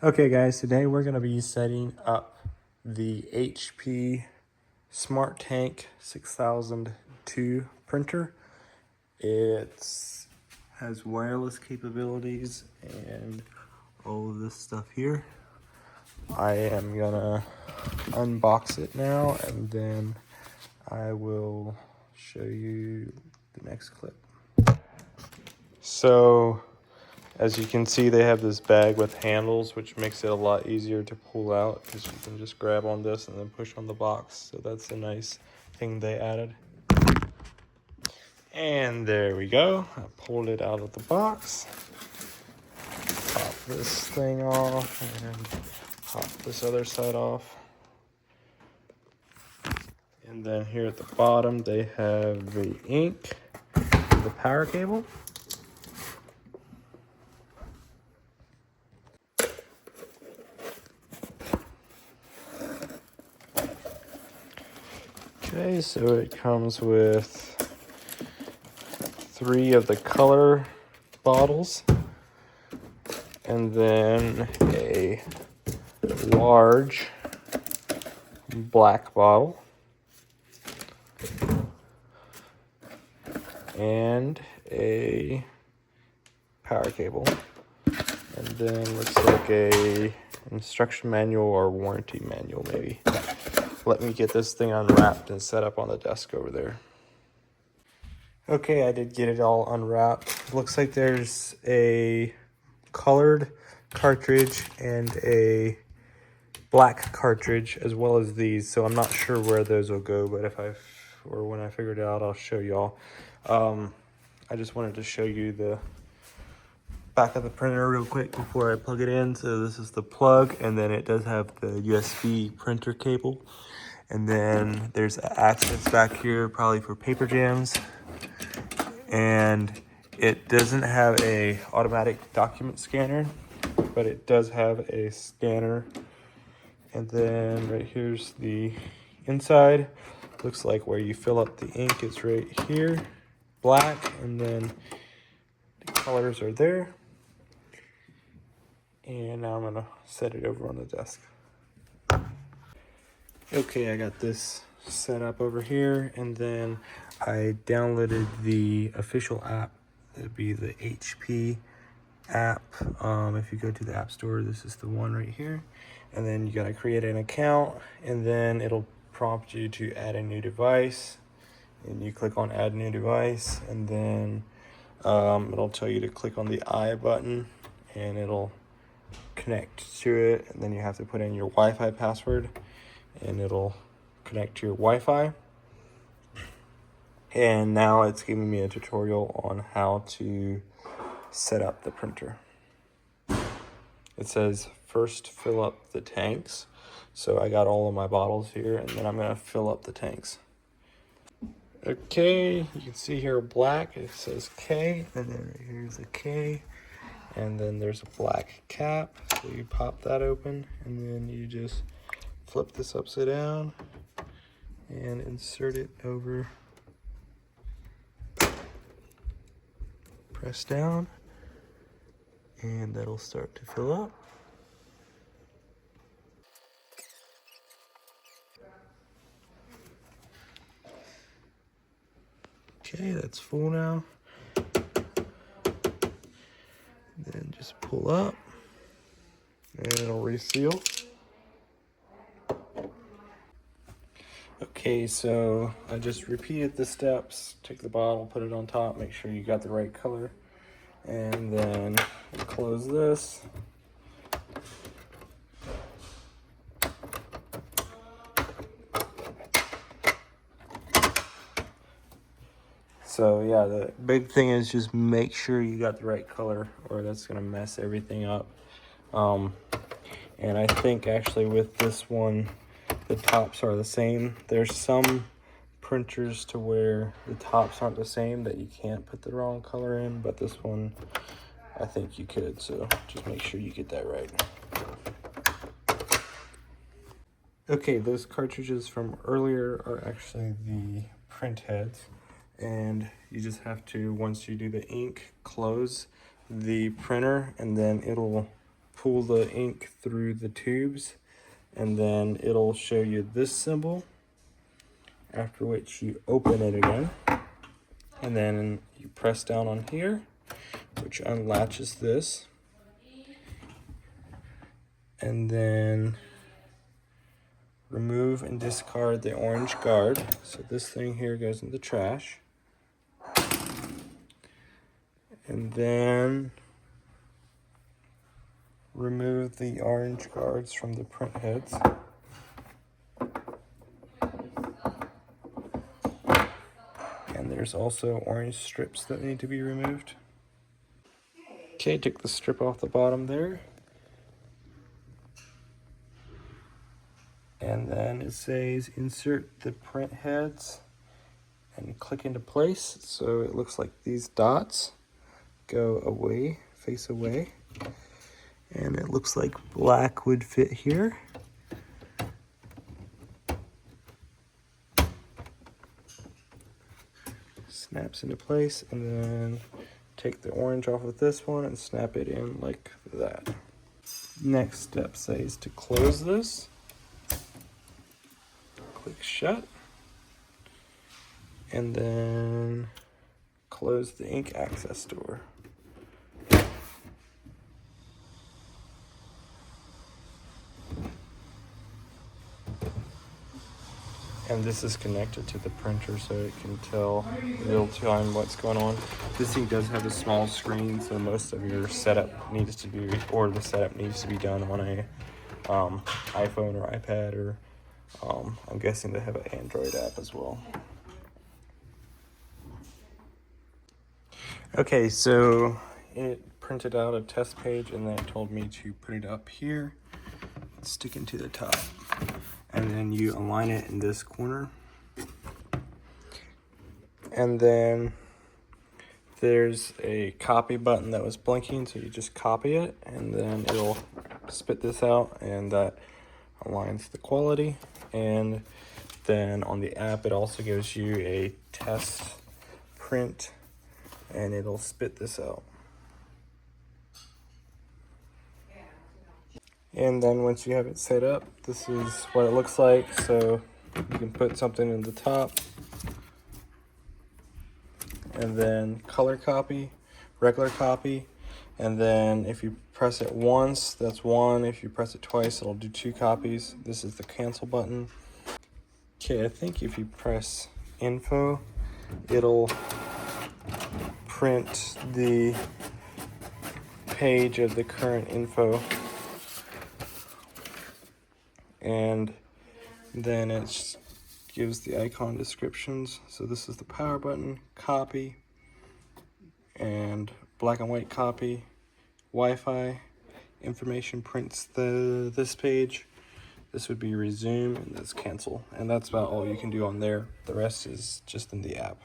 Okay guys, today we're going to be setting up the HP Smart Tank 6002 printer. It has wireless capabilities and all of this stuff here. I am gonna unbox it now and then I will show you the next clip. So as you can see, they have this bag with handles, which makes it a lot easier to pull out because you can just grab on this and then push on the box. So that's a nice thing they added. And there we go. I pulled it out of the box. Pop this thing off and pop this other side off. And then here at the bottom, they have the ink, the power cable. Okay, so it comes with 3 of the color bottles and then a large black bottle and a power cable, and then looks like a instruction manual or warranty manual maybe. Let me get this thing unwrapped and set up on the desk over there. Okay, I did get it all unwrapped. Looks like there's a colored cartridge and a black cartridge as well as these. So I'm not sure where those will go, but when I figure it out, I'll show y'all. I just wanted to show you the back of the printer real quick before I plug it in. So this is the plug, and then it does have the USB printer cable. And then there's access back here, probably for paper jams. And it doesn't have a automatic document scanner, but it does have a scanner. And then right here's the inside. Looks like where you fill up the ink is right here, black, and then the colors are there. And now I'm gonna set it over on the desk. Okay, I got this set up over here, and then I downloaded the official app. It'd be the HP app. If you go to the App Store, this is the one right here. And then you gotta create an account, and then it'll prompt you to add a new device. And you click on add new device, and then it'll tell you to click on the I button, and it'll connect to it. And then you have to put in your Wi-Fi password, and it'll connect to your Wi-Fi. And now it's giving me a tutorial on how to set up the printer. It says first fill up the tanks. So I got all of my bottles here, and then I'm gonna fill up the tanks. Okay, you can see here black, it says K, and then right here's a K, and then there's a black cap. So you pop that open, and then you just flip this upside down and insert it over. Press down, and that'll start to fill up. Okay, that's full now. Then just pull up, and it'll reseal. Okay, so I just repeated the steps. Take the bottle, put it on top, make sure you got the right color, and then close this. So yeah, the big thing is just make sure you got the right color, or that's gonna mess everything up. And I think actually with this one, the tops are the same. There's some printers to where the tops aren't the same, that you can't put the wrong color in, but this one, I think you could. So just make sure you get that right. Okay, those cartridges from earlier are actually the print heads. And you just have to, once you do the ink, close the printer, and then it'll pull the ink through the tubes, and then it'll show you this symbol, after which you open it again, and then you press down on here, which unlatches this, and then remove and discard the orange guard. So this thing here goes in the trash. And then remove the orange guards from the print heads. And there's also orange strips that need to be removed. Okay, take the strip off the bottom there. And then it says insert the print heads and click into place. So it looks like these dots go away, face away. And it looks like black would fit here. Snaps into place, and then take the orange off of this one and snap it in like that. Next step says to close this. Click shut, and then close the ink access door. And this is connected to the printer so it can tell real time what's going on. This thing does have a small screen, so most of your setup needs to be, or the setup needs to be done on a iPhone or iPad, or I'm guessing they have an Android app as well. Okay, so it printed out a test page, and then it told me to put it up here, stick it to the top, and then you align it in this corner. And then there's a copy button that was blinking, so you just copy it, and then it'll spit this out, and that aligns the quality. And then on the app, it also gives you a test print, and it'll spit this out. And then once you have it set up, this is what it looks like. So you can put something in the top, and then color copy, regular copy, and then if you press it once, that's one. If you press it twice, it'll do 2 copies. This is the cancel button. Okay, I think if you press info, it'll print the page of the current info, and then it gives the icon descriptions. So this is the power button, copy, and black and white copy, Wi-Fi, information prints this page. This would be resume, and that's cancel. And that's about all you can do on there. The rest is just in the app.